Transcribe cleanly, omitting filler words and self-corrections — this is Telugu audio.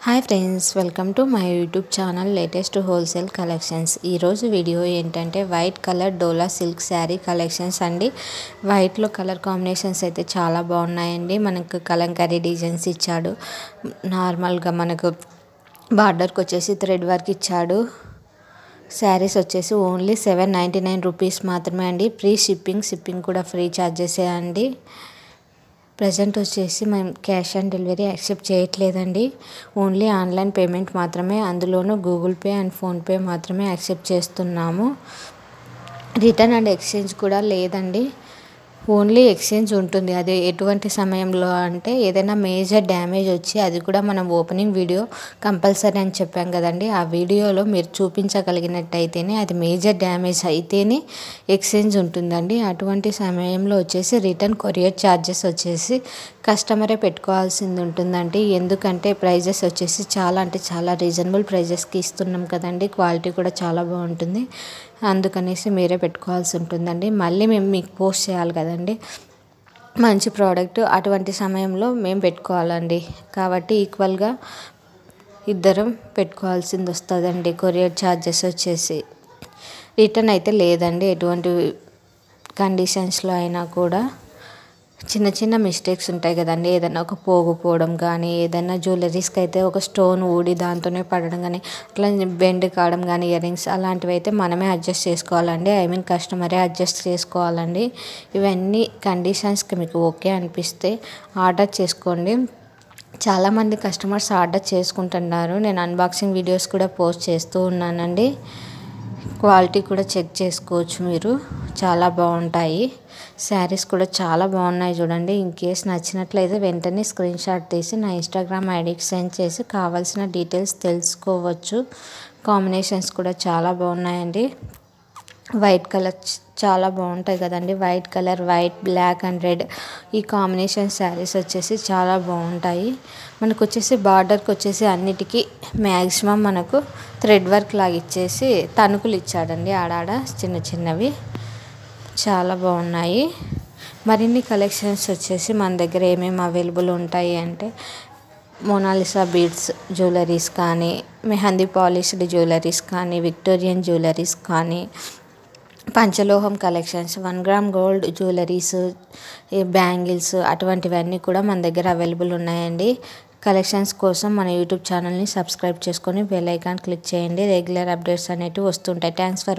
Hi friends, welcome to my YouTube channel latest wholesale collections. ఈరోజు వీడియో ఏంటంటే వైట్ కలర్ డోలా సిల్క్ శారీ కలెక్షన్స్ అండి. వైట్లో కలర్ కాంబినేషన్స్ అయితే చాలా బాగున్నాయండి. మనకు కలంకారీ డిజైన్స్ ఇచ్చాడు. నార్మల్గా మనకు బార్డర్కి వచ్చేసి థ్రెడ్ వర్క్ ఇచ్చాడు. శారీస్ వచ్చేసి ఓన్లీ 799 రూపీస్ మాత్రమే అండి. ఫ్రీ షిప్పింగ్ కూడా ఫ్రీ ఛార్జెసే అండి. ప్రజెంట్ వచ్చేసి మేము క్యాష్ ఆన్ డెలివరీ యాక్సెప్ట్ చేయట్లేదండి. ఓన్లీ ఆన్లైన్ పేమెంట్ మాత్రమే, అందులోనూ గూగుల్ పే అండ్ ఫోన్పే మాత్రమే యాక్సెప్ట్ చేస్తున్నాము. రిటర్న్ అండ్ ఎక్స్చేంజ్ కూడా లేదండి. ఓన్లీ ఎక్స్చేంజ్ ఉంటుంది. అది ఎటువంటి సమయంలో అంటే ఏదైనా మేజర్ డ్యామేజ్ వచ్చి, అది కూడా మనం ఓపెనింగ్ వీడియో కంపల్సరీ అని చెప్పాం కదండి. ఆ వీడియోలో మీరు చూపించగలిగినట్టయితేనే, అది మేజర్ డ్యామేజ్ అయితేనే ఎక్స్చేంజ్ ఉంటుందండి. అటువంటి సమయంలో వచ్చేసి రిటర్న్ కొరియర్ ఛార్జెస్ వచ్చేసి కస్టమరే పెట్టుకోవాల్సింది ఉంటుందండి. ఎందుకంటే ప్రైజెస్ వచ్చేసి చాలా రీజనబుల్ ప్రైజెస్కి ఇస్తున్నాం కదండి. క్వాలిటీ కూడా చాలా బాగుంటుంది. అందుకనేసి మీరే పెట్టుకోవాల్సి ఉంటుందండి. మళ్ళీ మేము మీకు పోస్ట్ చేయాలి కదండి మంచి ప్రోడక్ట్. అటువంటి సమయంలో మేము పెట్టుకోవాలండి. కాబట్టి ఈక్వల్గా ఇద్దరం పెట్టుకోవాల్సింది వస్తుందండి. కొరియర్ ఛార్జెస్ వచ్చేసి రిటర్న్ అయితే లేదండి. ఎటువంటి కండిషన్స్లో అయినా కూడా చిన్న మిస్టేక్స్ ఉంటాయి కదండి. ఏదైనా ఒక పోగుపోవడం కానీ, ఏదైనా జ్యువెలరీస్కి అయితే ఒక స్టోన్ ఊడి దాంతోనే పడడం కానీ, అట్లా బెండ్ కావడం కానీ, ఇయర్ రింగ్స్ అలాంటివి అయితే మనమే అడ్జస్ట్ చేసుకోవాలండి. కస్టమరే అడ్జస్ట్ చేసుకోవాలండి. ఇవన్నీ కండిషన్స్కి మీకు ఓకే అనిపిస్తే ఆర్డర్ చేసుకోండి. చాలామంది కస్టమర్స్ ఆర్డర్ చేసుకుంటున్నారు. నేను అన్బాక్సింగ్ వీడియోస్ కూడా పోస్ట్ చేస్తూ ఉన్నానండి. క్వాలిటీ కూడా చెక్ చేసుకోవచ్చు మీరు. చాలా బాగుంటాయి. శారీస్ కూడా చాలా బాగున్నాయి చూడండి. ఇన్ కేస్ నచ్చినట్లయితే వెంటనే స్క్రీన్ షాట్ తీసి నా ఇన్స్టాగ్రామ్ ఐడికి సెండ్ చేసి కావాల్సిన డీటెయిల్స్ తెలుసుకోవచ్చు. కాంబినేషన్స్ కూడా చాలా బాగున్నాయండి. వైట్ కలర్ చాలా బాగుంటాయి కదండి. White colour, white, black and red ఈ కాంబినేషన్ శారీస్ వచ్చేసి చాలా బాగుంటాయి. మనకు వచ్చేసి బార్డర్కి వచ్చేసి అన్నిటికీ మ్యాక్సిమం మనకు థ్రెడ్ వర్క్ లాగా ఇచ్చేసి తణుకులు ఇచ్చాడండి. ఆడాడ చిన్నవి చాలా బాగున్నాయి. మరిన్ని కలెక్షన్స్ వచ్చేసి మన దగ్గర ఏమేమి అవైలబుల్ ఉంటాయి అంటే, మోనాలిసా బీడ్స్ జ్యువెలరీస్ కానీ, మెహందీ పాలిష్డ్ జ్యువెలరీస్ కానీ, విక్టోరియన్ జ్యువెలరీస్ కానీ, పంచలోహం collections, 1 gram gold jewelleries, bangles అటువంటివన్నీ కూడా మన దగ్గర అవైలబుల్ ఉన్నాయండి. కలెక్షన్స్ కోసం మన యూట్యూబ్ ఛానల్ని సబ్స్క్రైబ్ చేసుకొని బెల్ ఐకాన్ క్లిక్ చేయండి. రెగ్యులర్ అప్డేట్స్ అనేవి వస్తుంటాయి. Thanks for